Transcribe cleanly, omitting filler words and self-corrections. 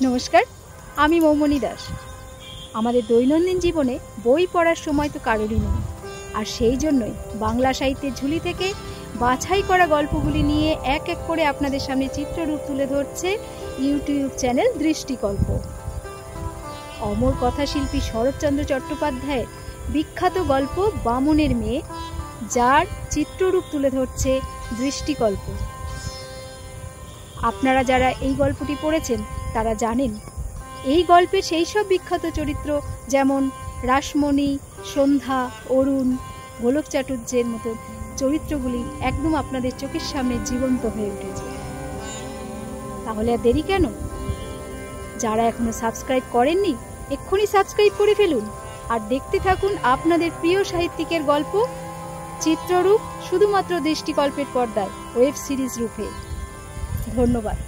নমস্কার, আমি মৌমনি দাস। আমাদের দৈনন্দিন জীবনে বই পড়ার সময় তো কারোরই নেই, আর সেই জন্যই বাংলা সাহিত্যের ঝুলি থেকে বাছাই করা গল্পগুলি নিয়ে এক এক করে আপনাদের সামনে চিত্ররূপ তুলে ধরছে ইউটিউব চ্যানেল দৃষ্টিকল্প। অমর কথাশিল্পী শরৎচন্দ্র চট্টোপাধ্যায়ের বিখ্যাত গল্প বামনের মেয়ে, যার চিত্ররূপ তুলে ধরছে দৃষ্টিকল্প। আপনারা যারা এই গল্পটি পড়েছেন তারা জানেন এই গল্পের সেই সব বিখ্যাত চরিত্র যেমন রাসমণি, সন্ধ্যা, অরুণ, গোলক চাটুর্যের মতো চরিত্রগুলি একদম আপনাদের চোখের সামনে জীবন্ত হয়ে উঠেছে। তাহলে আর দেরি কেন? যারা এখনো সাবস্ক্রাইব করেননি এক্ষুনি সাবস্ক্রাইব করে ফেলুন আর দেখতে থাকুন আপনাদের প্রিয় সাহিত্যিকের গল্প চিত্ররূপ, শুধুমাত্র দৃষ্টিকল্পের পর্দায় ওয়েব সিরিজ রূপে। ধন্যবাদ।